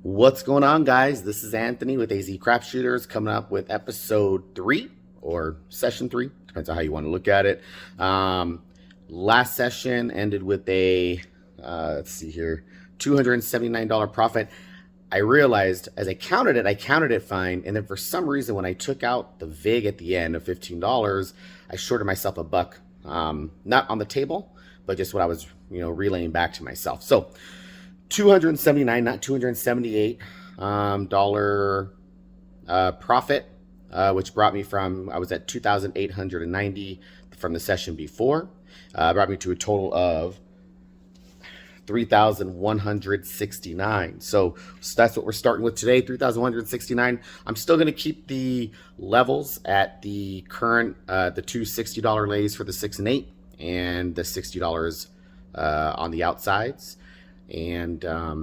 What's going on, guys? This is Anthony with AZ Crap Shooters coming up with episode 3 or session 3. Depends on how you want to look at it. Last session ended with a, let's see here, $279 profit. I realized as I counted it fine. And then for some reason, when I took out the VIG at the end of $15, I shorted myself a buck, not on the table, but just what I was, relaying back to myself. So 279, not 278 dollar profit, which brought me from, I was at 2,890 from the session before, brought me to a total of 3,169. So that's what we're starting with today, 3,169. I'm still going to keep the levels at the current, the two $60 lays for the 6 and 8 and the $60 on the outsides. And I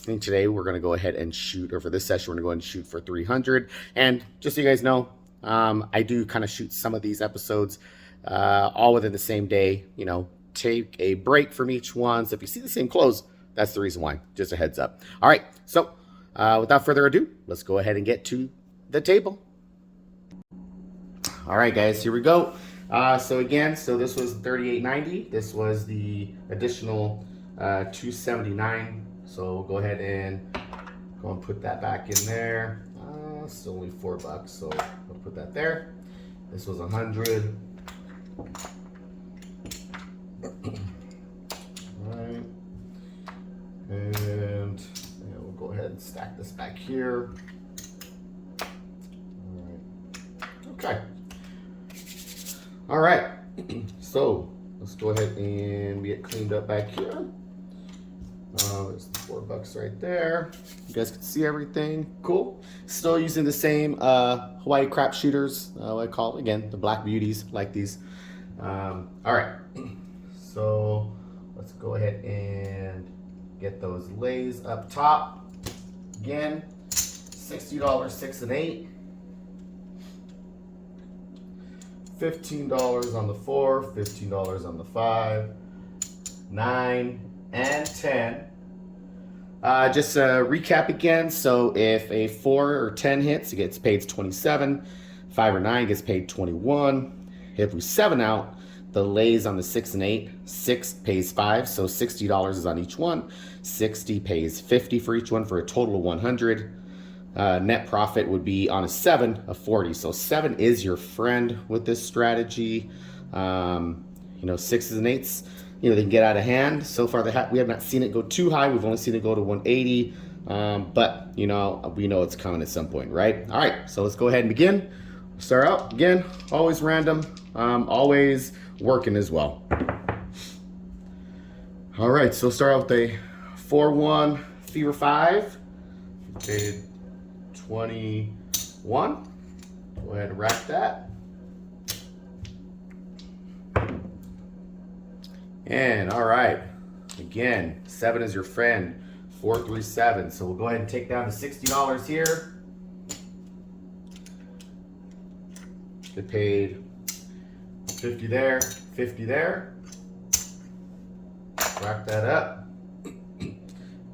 think today we're going to go ahead and shoot, or for this session, we're going to go ahead and shoot for 300. And just so you guys know, I do kind of shoot some of these episodes all within the same day, take a break from each one. So if you see the same close, that's the reason why. Just a heads up. All right. So without further ado, let's go ahead and get to the table. All right, guys, here we go. So this was 38.90. This was the additional 279. So we'll go ahead and put that back in there. It's only $4, so we'll put that there. This was 100. Right, and we'll go ahead and stack this back here. All right. Okay. All right. So let's go ahead and get cleaned up back here. There's the $4 right there. You guys can see everything. Cool. Still using the same Hawaii crap shooters. I call it, again, the black beauties, like these. All right. So let's go ahead and get those lays up top. Again, $60 6 and 8. $15 on the 4, $15 on the 5, 9, and 10. Just a recap again. So if a 4 or 10 hits, it gets paid 27. 5 or 9 gets paid 21. If we 7 out, the lays on the 6 and 8, 6 pays 5, so $60 is on each one. 60 pays 50 for each one for a total of 100. Net profit would be on a 7 of 40. So 7 is your friend with this strategy. 6s and 8s, they can get out of hand. So far, we have not seen it go too high. We've only seen it go to 180. But we know it's coming at some point, right? All right, so let's go ahead and begin. Start out again, always random, always working as well. All right, so start out with a 4-1 Fever 5. Paid 21. Go ahead and rack that. And all right, again, 7 is your friend, 437. So we'll go ahead and take down the $60 here. Get paid 50 there, 50 there. Rack that up.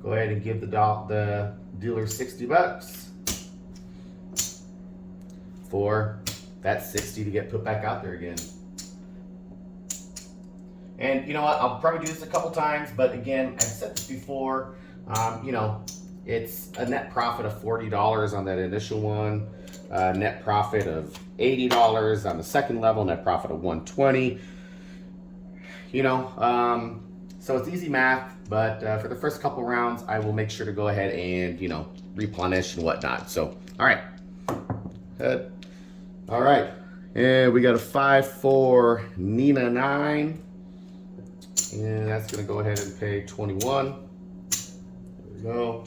Go ahead and give the dealer $60 for that 60 to get put back out there again. And you know what? I'll probably do this a couple times, but again, I've said this before. It's a net profit of $40 on that initial one. Net profit of $80 on the second level. Net profit of $120. So it's easy math, but for the first couple rounds, I will make sure to go ahead and replenish and whatnot. So all right, good. All right, and we got a 5-4 Nina 9. And that's going to go ahead and pay 21. There we go.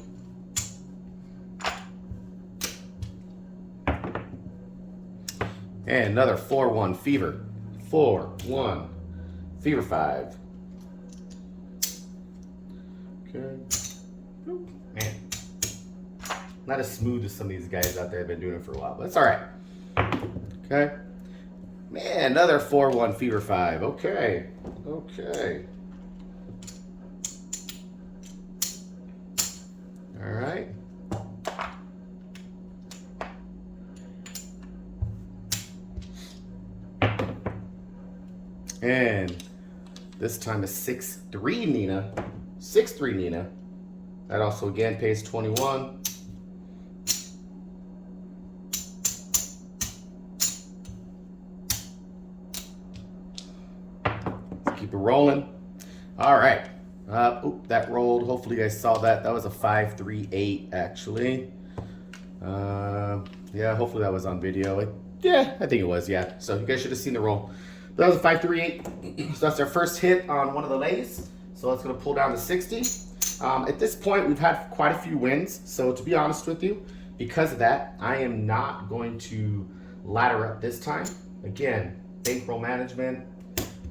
And another 4-1 Fever. 4-1 Fever 5. Okay. Oop, man. Not as smooth as some of these guys out there have been doing it for a while, but it's all right. Okay. Man, another 4-1 Fever 5. Okay. Okay. All right. And this time a 6-3 Nina. 6-3 Nina. That also again pays 21. Let's keep it rolling. All right. That rolled. Hopefully you guys saw that. That was a 5-3-8 actually. Yeah, hopefully that was on video. Yeah, I think it was, yeah. So you guys should have seen the roll. But that was a 5-3-8. So that's our first hit on one of the lays. So that's going to pull down to 60. At this point, we've had quite a few wins. So to be honest with you, because of that, I am not going to ladder up this time. Again, bankroll management.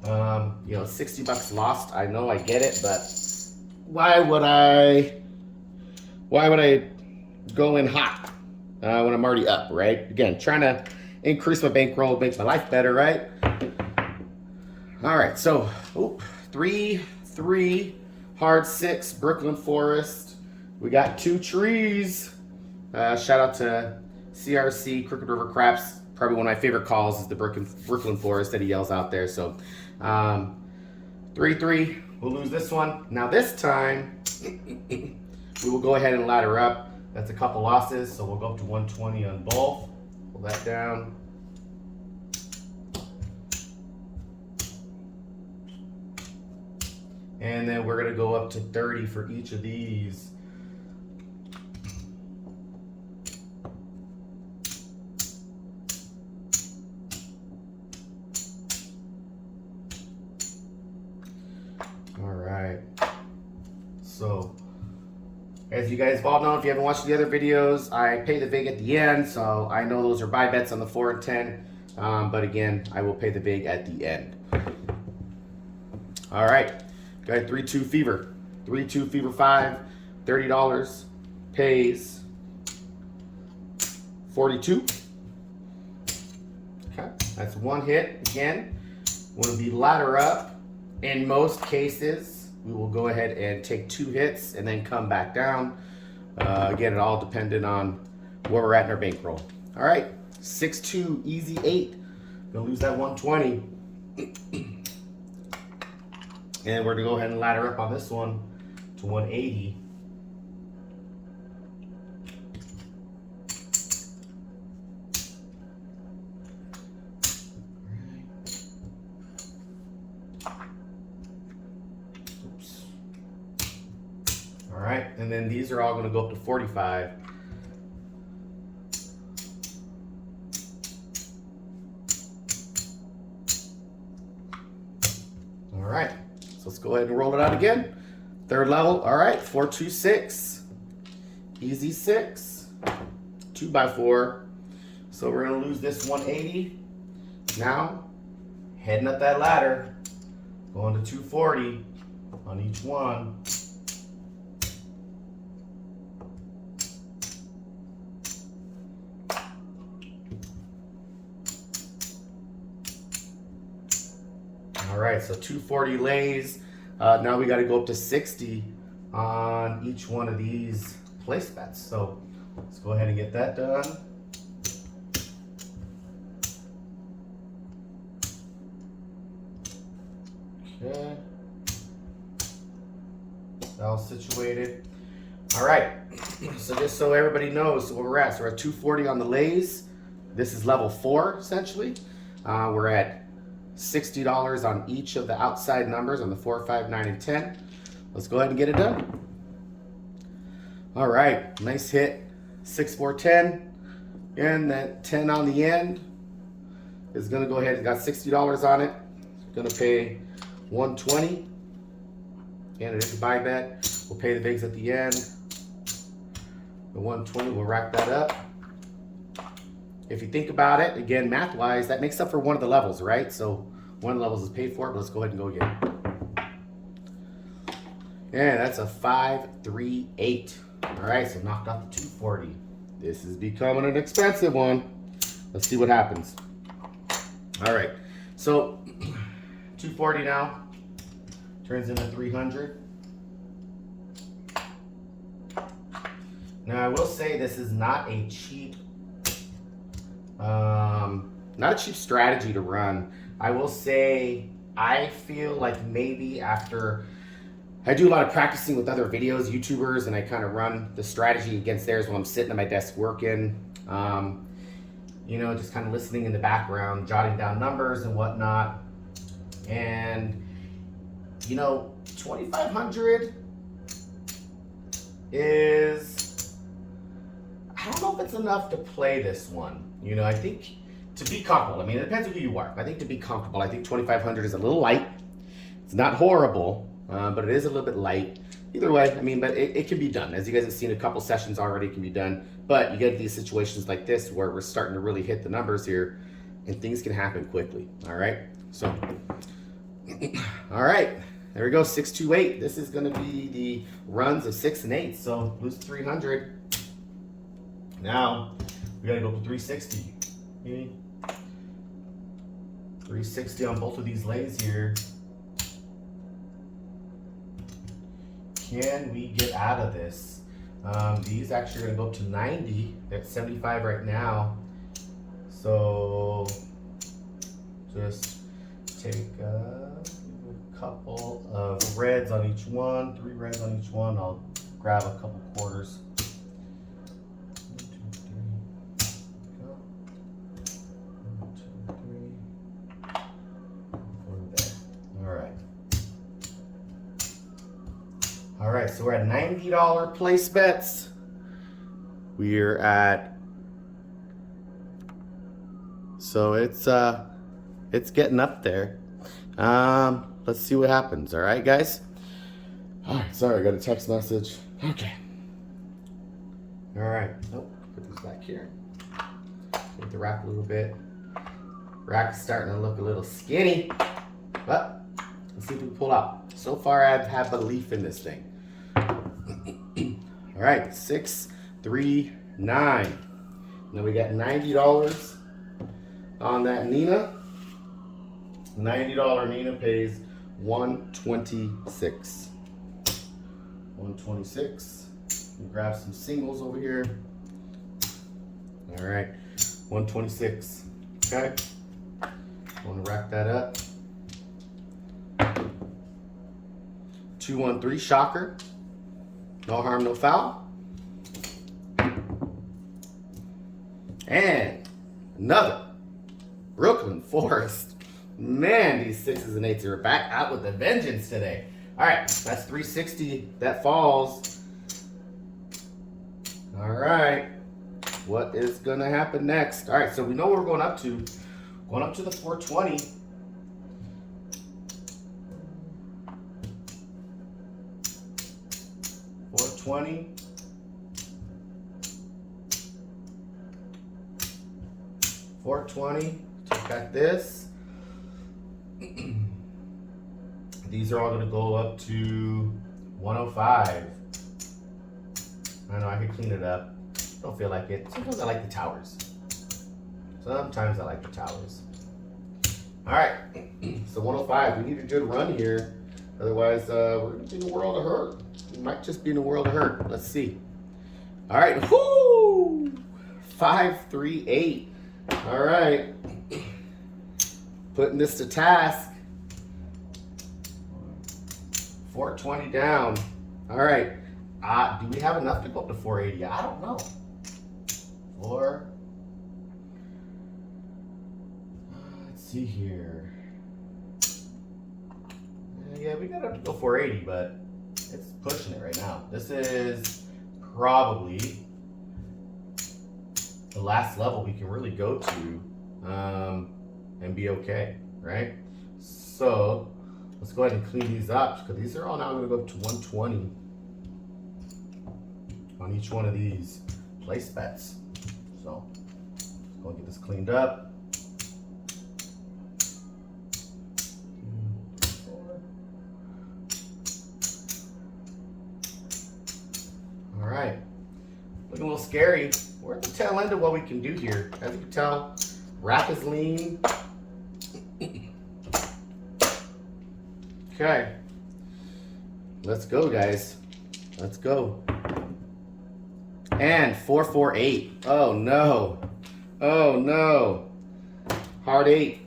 You know, 60 bucks lost. I know, I get it, but why would I go in hot when I'm already up, right? Again, trying to increase my bankroll, makes my life better, right? All right, so 3-3, hard 6, Brooklyn Forest. We got 2 trees. Shout out to CRC, Crooked River Craps. Probably one of my favorite calls is the Brooklyn Forest that he yells out there. So 3-3, we'll lose this one. Now this time, we will go ahead and ladder up. That's a couple losses, so we'll go up to 120 on both. Pull that down. And then we're gonna go up to 30 for each of these. All right, so as you guys have all known, if you haven't watched the other videos, I pay the vig at the end, so I know those are buy bets on the 4 and 10, but again, I will pay the vig at the end. All right, got 3-2 Fever. 3-2 Fever 5, $30, pays 42. Okay, that's one hit. Again, will be ladder up. In most cases, we will go ahead and take 2 hits and then come back down. Again, it all depended on where we're at in our bankroll. All right, 6-2, easy 8. Gonna lose that 120. And we're gonna go ahead and ladder up on this one to 180. All right, and then these are all going to go up to 45. All right, so let's go ahead and roll it out again. Third level, all right, 4-2-6, easy 6, 2x4. So we're going to lose this 180. Now, heading up that ladder, going to 240 on each one. All right, so 240 lays. Now we got to go up to 60 on each one of these place bets. So let's go ahead and get that done. Okay. All situated. All right, so just so everybody knows where we're at. So we're at 240 on the lays. This is level 4, essentially. We're at $60 on each of the outside numbers on the 4, 5, 9, and 10. Let's go ahead and get it done. All right, nice hit. 6, 4, 10. And that 10 on the end is gonna go ahead and got $60 on it. It's gonna pay 120. And it is a buy bet. We'll pay the bigs at the end. The 120, we'll rack that up. If you think about it, again, math-wise, that makes up for one of the levels, right? So one of the levels is paid for, but let's go ahead and go again. Yeah, that's a 5-3-8. All right, so knocked off the 240. This is becoming an expensive one. Let's see what happens. All right, so 240 now turns into 300. Now I will say this is not a cheap strategy to run. I will say I feel like maybe after I do a lot of practicing with other videos, YouTubers, and I kind of run the strategy against theirs while I'm sitting at my desk working. You know, just kind of listening in the background, jotting down numbers and whatnot. And, you know, 2,500 is, I don't know if it's enough to play this one. You know, I think to be comfortable, I mean, it depends on who you are. I think to be comfortable, I think 2,500 is a little light. It's not horrible, but it is a little bit light. Either way, I mean, but it can be done. As you guys have seen, a couple sessions already, it can be done. But you get these situations like this where we're starting to really hit the numbers here, and things can happen quickly. All right, so all right, there we go. 6, 2, 8. This is going to be the runs of 6 and 8. So lose 300. Now we got to go to 360. Okay. 360 on both of these lays here. Can we get out of this? These actually are going to go up to 90. They're at 75 right now. So just take a couple of reds on each one, 3 reds on each one. I'll grab a couple quarters. 1, 2, 3. Go. 1, 2, 3. 4 there. All right. All right, so we're at $90 place bets. We're at, so it's getting up there. Let's see what happens. All right, guys. All right, sorry, I got a text message. Okay. All right. Nope. Put this back here. Take the rack a little bit. Rack's starting to look a little skinny, but let's see if we pull out. So far, I have belief in this thing. All right, 6, 3, 9. Now we got $90 on that Nina. $90 Nina pays 126. 126. Grab some singles over here. All right, 126. Okay. Want to rack that up. 213 shocker. No harm, no foul. And another Brooklyn Forest. Man, these 6s and 8s are back out with a vengeance today. All right, that's 360. That falls. All right, what is gonna happen next? All right, so we know where we're going up to. Going up to the 420. 420. 420. Take back this. These are all going to go up to 105. I know I can clean it up. Don't feel like it. Sometimes I like the towers. Sometimes I like the towers. All right. So 105. We need a good run here. Otherwise, we're going to be in a world of hurt. We might just be in a world of hurt. Let's see. All right. Whoo! 5, 3, 8. All right. Putting this to task. 420 down. All right. Do we have enough to go up to 480? I don't know. Let's see here. Yeah, we got up to go 480, but it's pushing it right now. This is probably the last level we can really go to and be okay, right? So let's go ahead and clean these up because these are all now going to go up to 120 on each one of these place bets. So let's go and get this cleaned up. All right, looking a little scary. We're at the tail end of what we can do here. As you can tell, rack is lean. Okay, let's go, guys. Let's go. And 448. Oh no. Oh no. Hard 8.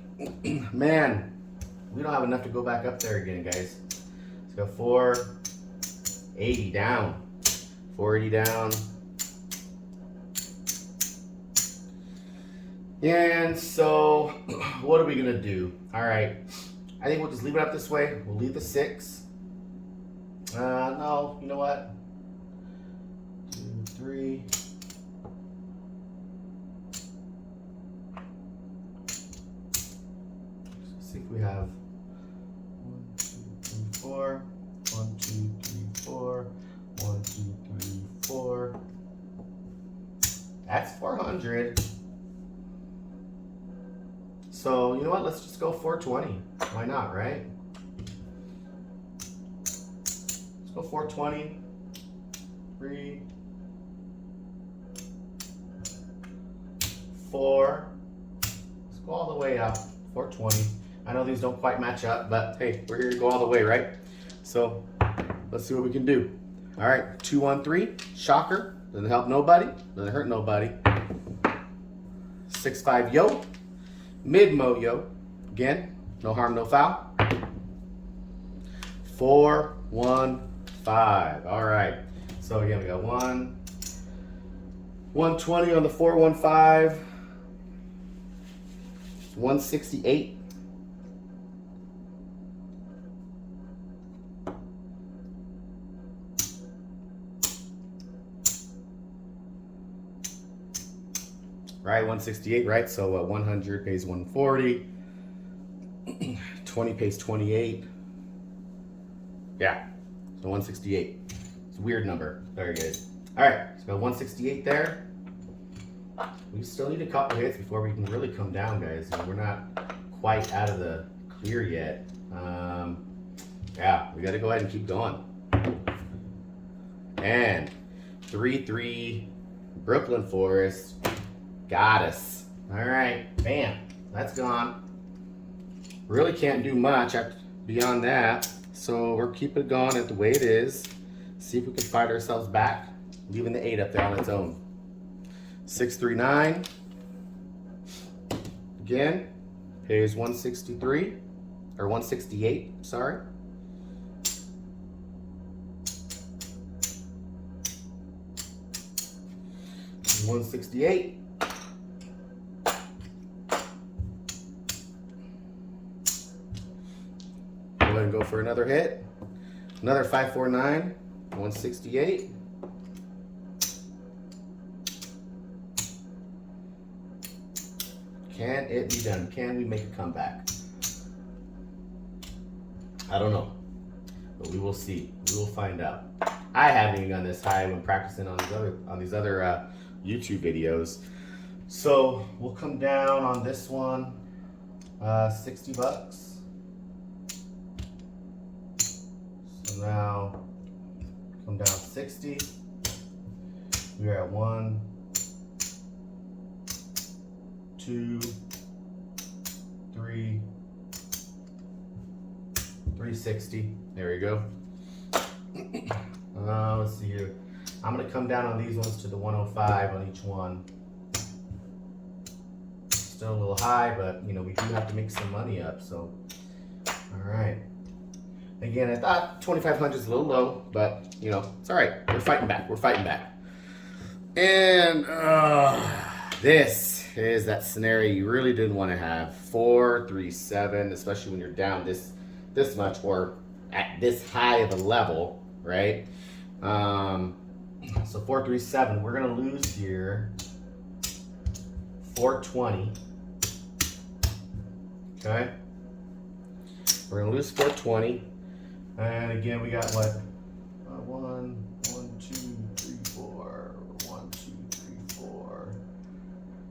Man. we don't have enough to go back up there again, guys. Let's go 480 down. 480 down. And so, what are we gonna do? All right, I think we'll just leave it up this way. We'll leave the 6. No, you know what? 2, 3. Let's see if we have 1, 2, 3, 4. 1, 2, 3, 4. 1, 2, 3, 4. That's 400. So, you know what? Let's just go 420. Why not, right? Let's go 420. 3, 4. Let's go all the way up. 420. I know these don't quite match up, but hey, we're here to go all the way, right? So, let's see what we can do. All right, 213. Shocker. Doesn't help nobody. Doesn't hurt nobody. 6-5 yo. Mid-mo yo. Again, no harm, no foul. 415. All right. So again, we got 120 on the 415. 168. Right, 168, right? So 100 pays 140. 20 pays 28. Yeah, so 168. It's a weird number. Very good. All right, so got 168 there. We still need a couple hits before we can really come down, guys. We're not quite out of the clear yet. Yeah, we got to go ahead and keep going. And 3-3 Brooklyn Forest. Got us. All right, bam, that's gone. Really can't do much beyond that. So we're keeping it going at the way it is. See if we can fight ourselves back, leaving the 8 up there on its own. 639. Again, pays 163 or 168. Sorry. 168. Go ahead and go for another hit. Another 549. 168. Can it be done? Can we make a comeback? I don't know, but we will see. We will find out. I haven't even gone this high when practicing on these other YouTube videos. So we'll come down on this one, $60. So now come down 60. We're at 1, 2, 3, 360. There we go. Let's see here. I'm gonna come down on these ones to the 105 on each one. Still a little high, but you know we do have to make some money up. So, all right. Again, I thought 2,500 is a little low, but you know it's all right. We're fighting back. We're fighting back. And this is that scenario you really didn't want to have. 437, especially when you're down this much or at this high of a level, right? So 437, we're gonna lose here 420. Okay, we're gonna lose 420, and again we got what? 1, 2, 3, 4. 1, 2, 3, 4.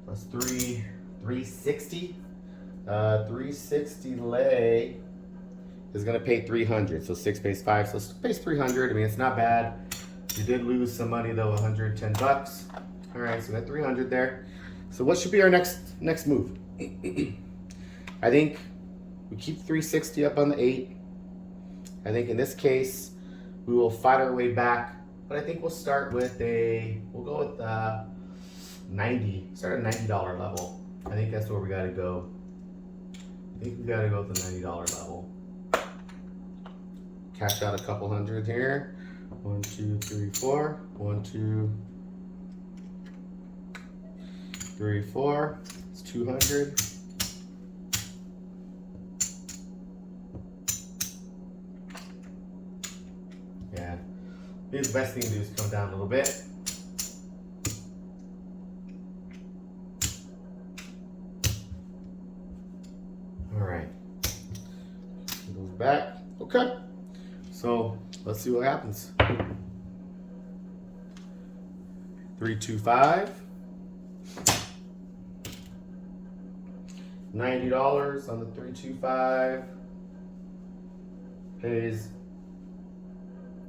Plus 3, 360. 360 lay is gonna pay 300. So 6 pays 5, so it pays 300. I mean, it's not bad. You did lose some money though, $110. All right, so we got 300 there. So what should be our next move? I think we keep 360 up on the 8. I think in this case, we will fight our way back, but I think we'll start with we'll go with 90, start at $90 level. I think that's where we gotta go. think we gotta go to the $90 level. Cash out a couple hundred here. 1, 2, 3, 4. 1, 2, 3, 4. It's 200. Yeah. Maybe the best thing to do is come down a little bit. All right. It goes back. Okay. So let's see what happens. 3, 2, 5. $90 on the 3, 2, 5. Pays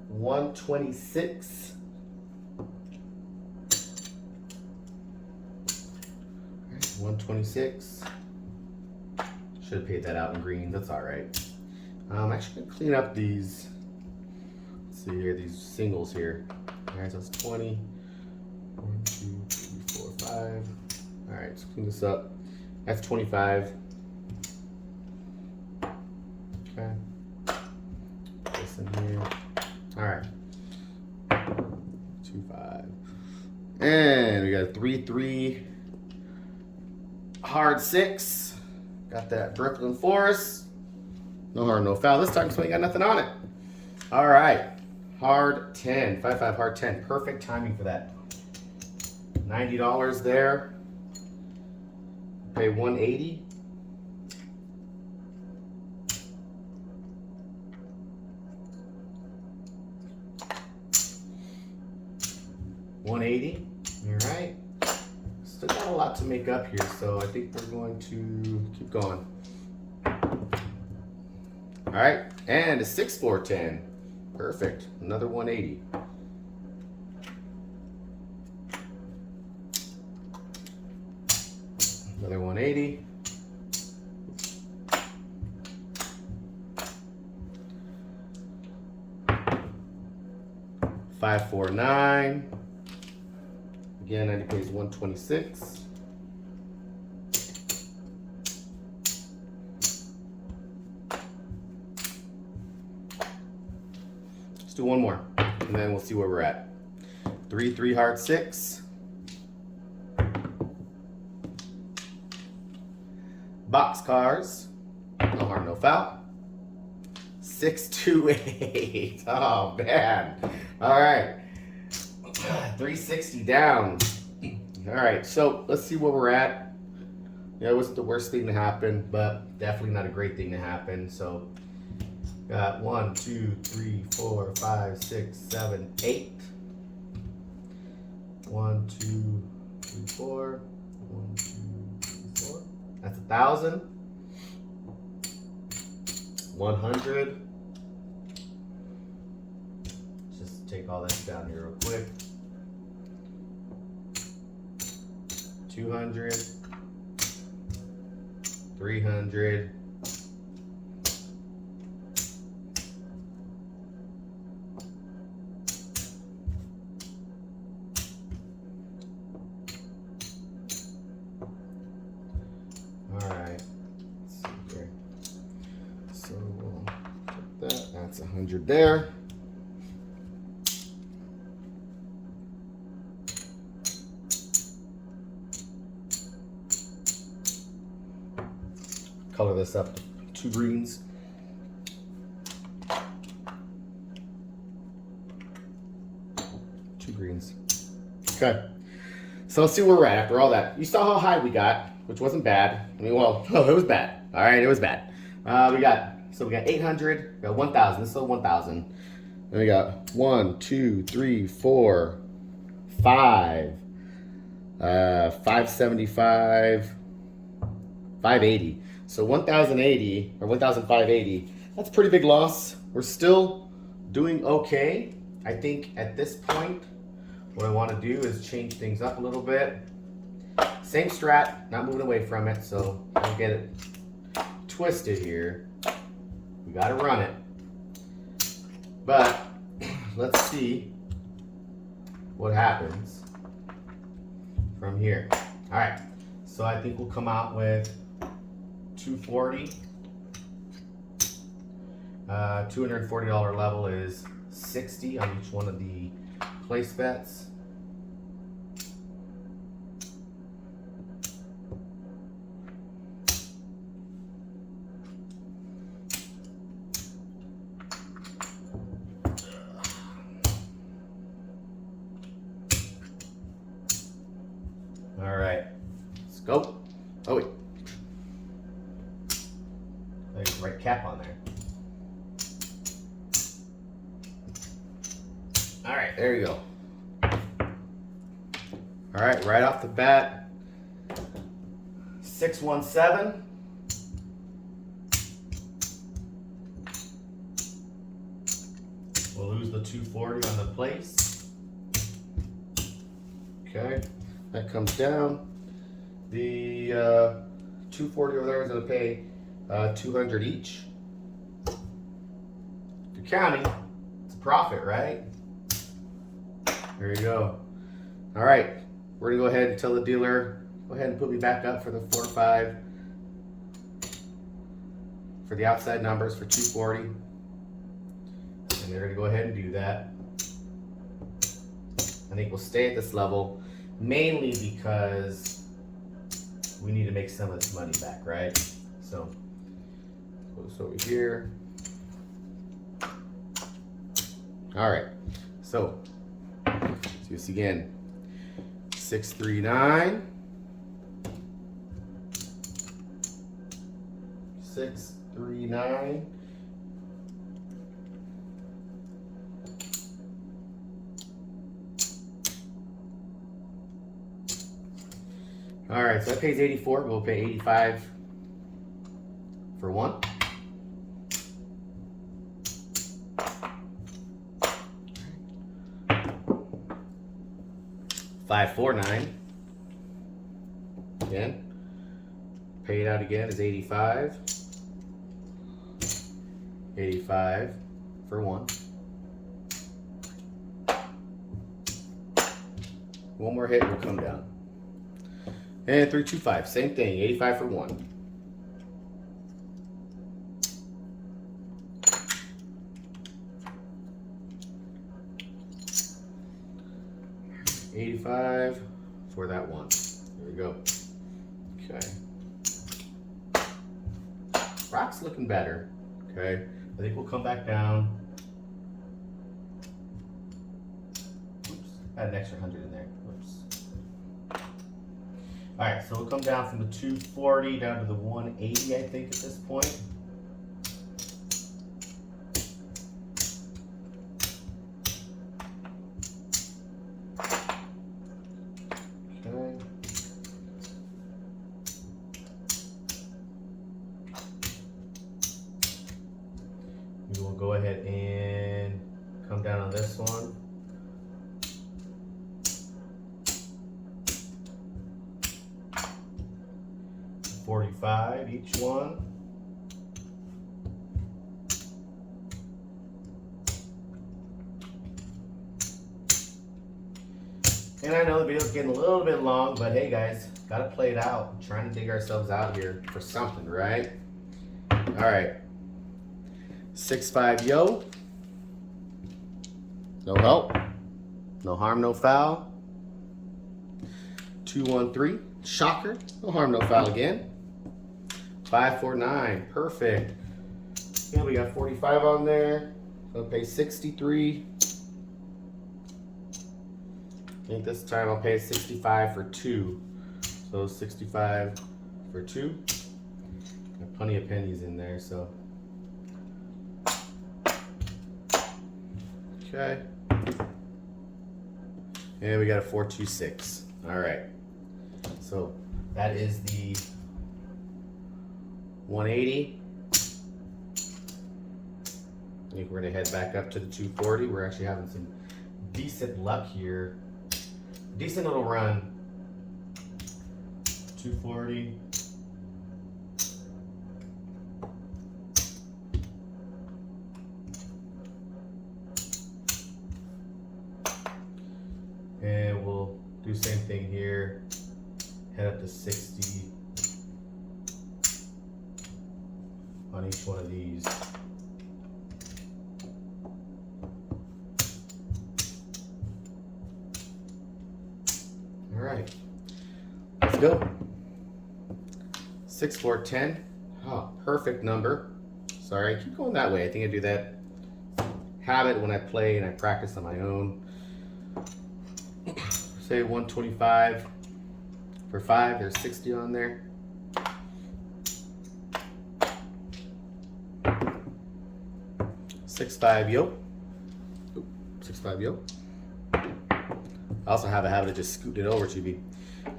126. 126. Should have paid that out in green. That's all right. I'm actually gonna clean up these. Let's see here, these singles here. All right, so it's 20. 1, 2, 3, 4, 5. All right, let's clean this up. That's 25. Okay. This in here. All right. 2, 5. And we got a 3, 3. Hard 6. Got that Brooklyn Forest. No hard, no foul this time, so we ain't got nothing on it. All right. Hard 10. 5, 5, hard 10. Perfect timing for that. $90 there. Pay 180. $180. All right. Still got a lot to make up here, so I think we're going to keep going. All right, and a 6, 4, 10. Perfect. Another 180. Another 180. $5, 4, 9. Again, 90 pays 126. Let's do one more, and then we'll see where we're at. 3, 3, hard 6. Boxcars. No harm, no foul. 6, 2, 8. Oh, man. All right. 360 down. All right, so let's see where we're at. Yeah, it wasn't the worst thing to happen, but definitely not a great thing to happen. So got 1, 2, 3, 4, 5, 6, 7, 8. 1, 2, 3, 4. 1, 2, 3, 4. That's 1,000. 100. Just take all that down here real quick. 200. 300. All right. Let's see here. So we'll put that. That's 100 there. Color this up to 2 greens. Two greens. Okay. So let's see where we're at after all that. You saw how high we got, which wasn't bad. I mean, well, oh, it was bad. All right, it was bad. We got 800, we got 1,000. This is still 1,000. Then we got 1, 2, 3, 4, 5, 575, 580. So 1,080 or 1,580. That's a pretty big loss. We're still doing okay. I think at this point, what I want to do is change things up a little bit. Same strat, not moving away from it, so don't get it twisted here. We got to run it. But let's see what happens from here. All right, so I think we'll come out with 240. $240 level is 60 on each one of the place bets. All right, let's go. Oh wait, there's the right cap on there. All right, there you go. All right, right off the bat, 617. We'll lose the 240 on the place. Okay, that comes down. The 240 over there is going to pay 200 each. If you're counting, it's a profit, right? There you go. All right, we're gonna go ahead and tell the dealer, go ahead and put me back up for the 4-5 for the outside numbers for 240. And they're gonna go ahead and do that. I think we'll stay at this level, mainly because we need to make some of this money back, right? So, put this over here. All right, so, do this again. 639. 639. All right, so that pays 84. We'll pay 85 for one. $549. Again, paid out again is 85. 85 for one. One more hit, we'll come down. And 325, same thing, 85 for one. $85 for that one. There we go. Okay. Rock's looking better. Okay. I think we'll come back down. Oops. Add an extra 100 in there. Whoops. All right. So we'll come down from the 240 down to the 180, I think, at this point. We will go ahead and come down on this one. $45 each one. And I know the video's getting a little bit long, but hey guys, gotta play it out. I'm trying to dig ourselves out here for something, right? All right. 6-5 yo. No help. No harm, no foul. 2-1-3. Shocker. No harm, no foul again. 5-4-9. Perfect. Yeah, we got 45 on there. So I'll pay 63. I think this time I'll pay 65 for two. So 65 for two. Got plenty of pennies in there, so. Okay. And we got a 4-2-6. All right. So that is the 180. I think we're gonna head back up to the 240. We're actually having some decent luck here. Decent little run. 240. And we'll do the same thing here. Head up to 60. on each one of these. All right, let's go. 6, 4, 10. Oh, perfect number. Sorry, I keep going that way. I think I do that habit when I play and I practice on my own. Say 125 for 5. There's 60 on there. Six, 5, yo. 6, 5, yo. I also have a habit of just scooting it over to me.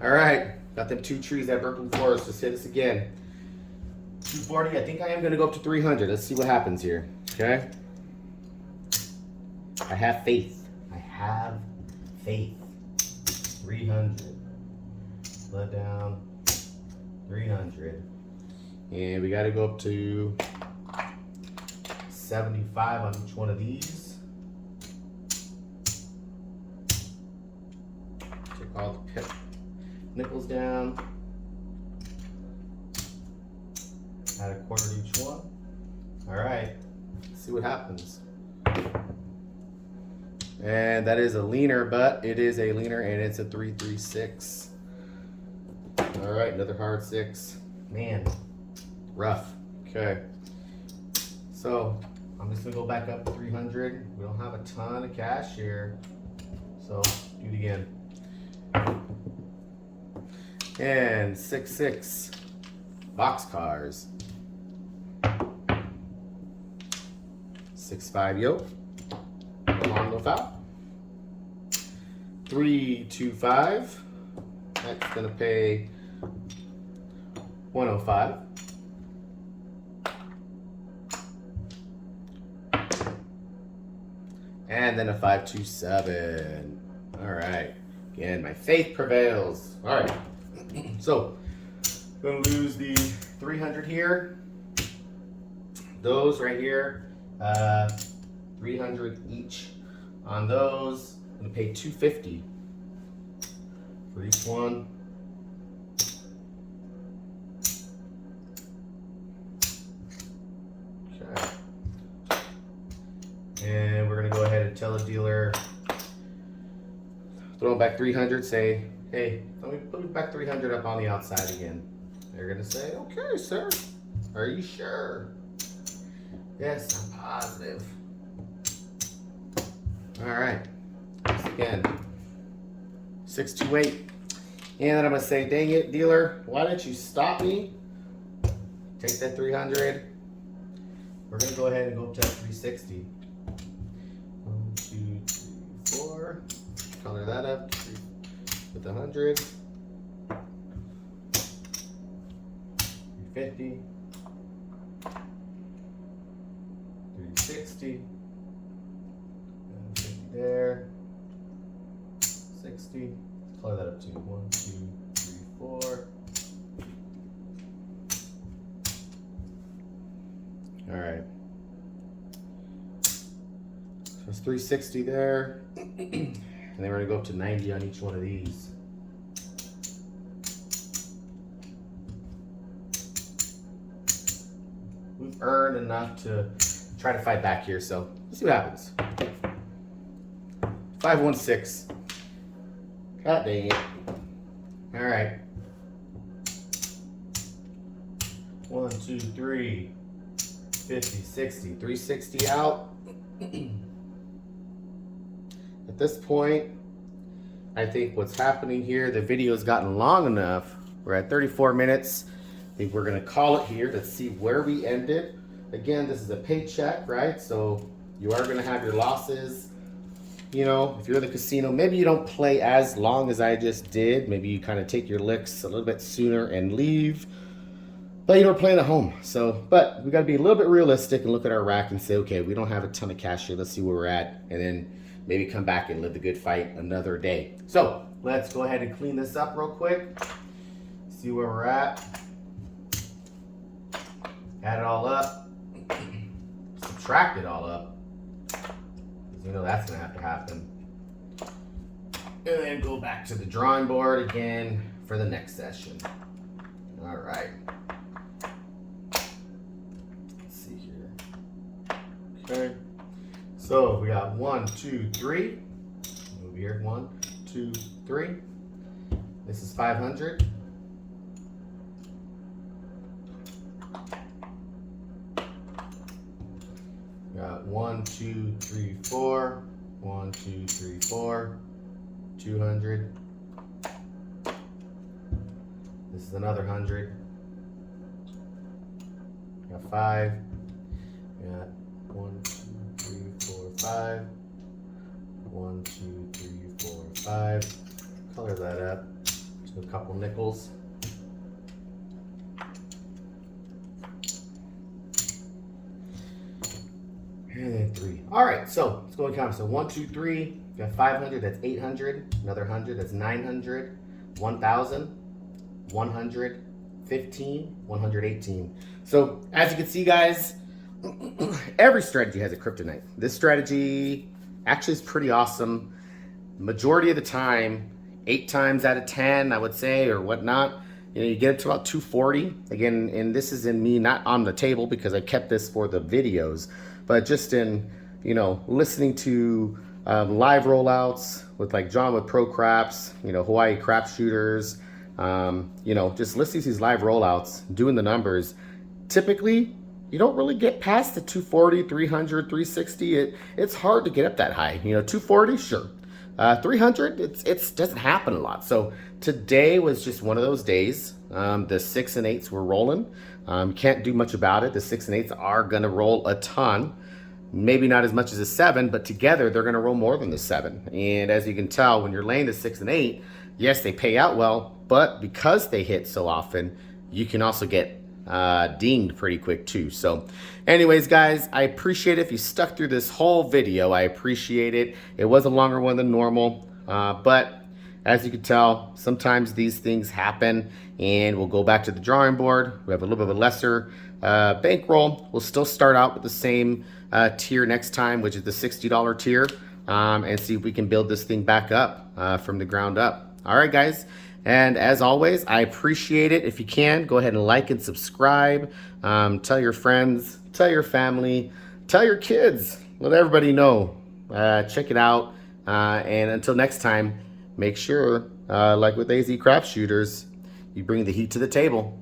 All right, got them 2 trees that broke before us. Let's hit this again. 240. I think I am going to go up to 300. Let's see what happens here. Okay. I have faith. I have faith. 300. Let down. 300. And we got to go up to 75 on each one of these. Take all the nickels down. Add a quarter to each one. All right, let's see what happens. And that is a leaner, but it is a leaner and it's a 336. All right, another hard 6. Man, rough. Okay. So I'm just gonna go back up to 300. We don't have a ton of cash here. So do it again. And 6, 6. Boxcars. 6, 5, yo. No harm, no foul. 3, 2, 5. That's gonna pay 105. And then a 5, 2, 7. All right. Again, my faith prevails. All right. So, gonna lose the 300 here. Those right here, 300 each on those. I'm gonna pay 250 for each one. Okay. And we're gonna go ahead and tell the dealer, throw back 300, say, hey, let me put back 300 up on the outside again. They're gonna say, okay, sir, are you sure? Yes, I'm positive. All right, again, 628. And then I'm gonna say, dang it, dealer, why didn't you stop me? Take that 300. We're gonna go ahead and go up to 360. 1, 2, 3, 4. Color that up with 100. 350. 360. 50 there. 60. Color that up to 1, 2, 3, 4. All right. So it's 360 there. And then we're gonna go up to 90 on each one of these. We've earned enough to try to fight back here, so let's see what happens. 516. God dang it. All right. 1, 2, 3, 50, 60, 360 out. At this point, I think what's happening here, the video's gotten long enough. We're at 34 minutes. I think we're gonna call it here. Let's see where we ended. Again, this is a paycheck, right? So you are gonna have your losses. You know, if you're in the casino, maybe you don't play as long as I just did. Maybe you kind of take your licks a little bit sooner and leave. But you know, we're playing at home. So, but we gotta be a little bit realistic and look at our rack and say, okay, we don't have a ton of cash here. Let's see where we're at. And then maybe come back and live the good fight another day. So let's go ahead and clean this up real quick. See where we're at. Add it all up. Subtract it all up. Because you know that's gonna have to happen. And then go back to the drawing board again for the next session. All right. Okay. So we got 1, 2, 3. Move here. 1, 2, 3. This is 500. Got 1, 2, 3, 4. 1, 2, 3, 4. 200. This is another 100. Got 5. Got 1, 2, 3, 4, 5. 1, 2, 3, 4, 5. Color that up to a couple nickels. And then 3. All right, so let's go and count. So 1, 2, 3. Got 500. That's 800. Another 100. That's 900. 1,000. 100. 15. 118. So as you can see, guys, every strategy has a kryptonite. This strategy actually is pretty awesome. Majority of the time, 8 times out of 10, I would say, or whatnot, you get up to about 240. Again, and this is in me not on the table because I kept this for the videos, but just in, listening to live rollouts with like John with Pro Craps, Hawaii Crap Shooters, just listening to these live rollouts, doing the numbers. Typically, you don't really get past the 240, 300, 360. It's hard to get up that high. 240, sure. 300, it doesn't happen a lot. So today was just one of those days. The 6 and 8s were rolling. Can't do much about it. The 6 and 8s are gonna roll a ton. Maybe not as much as a 7, but together they're gonna roll more than the 7. And as you can tell, when you're laying the 6 and 8, yes, they pay out well, but because they hit so often, you can also get dinged pretty quick too. So anyways, guys, I appreciate it if you stuck through this whole video. I appreciate it. It was a longer one than normal, but as you can tell, sometimes these things happen, and we'll go back to the drawing board. We have a little bit of a lesser bankroll. We'll still start out with the same tier next time, which is the $60 tier, and see if we can build this thing back up from the ground up. All right, guys. And as always, I appreciate it. If you can, go ahead and like and subscribe. Tell your friends, tell your family, tell your kids. Let everybody know. Check it out. And until next time, make sure, like with AZ Crap Shooters, you bring the heat to the table.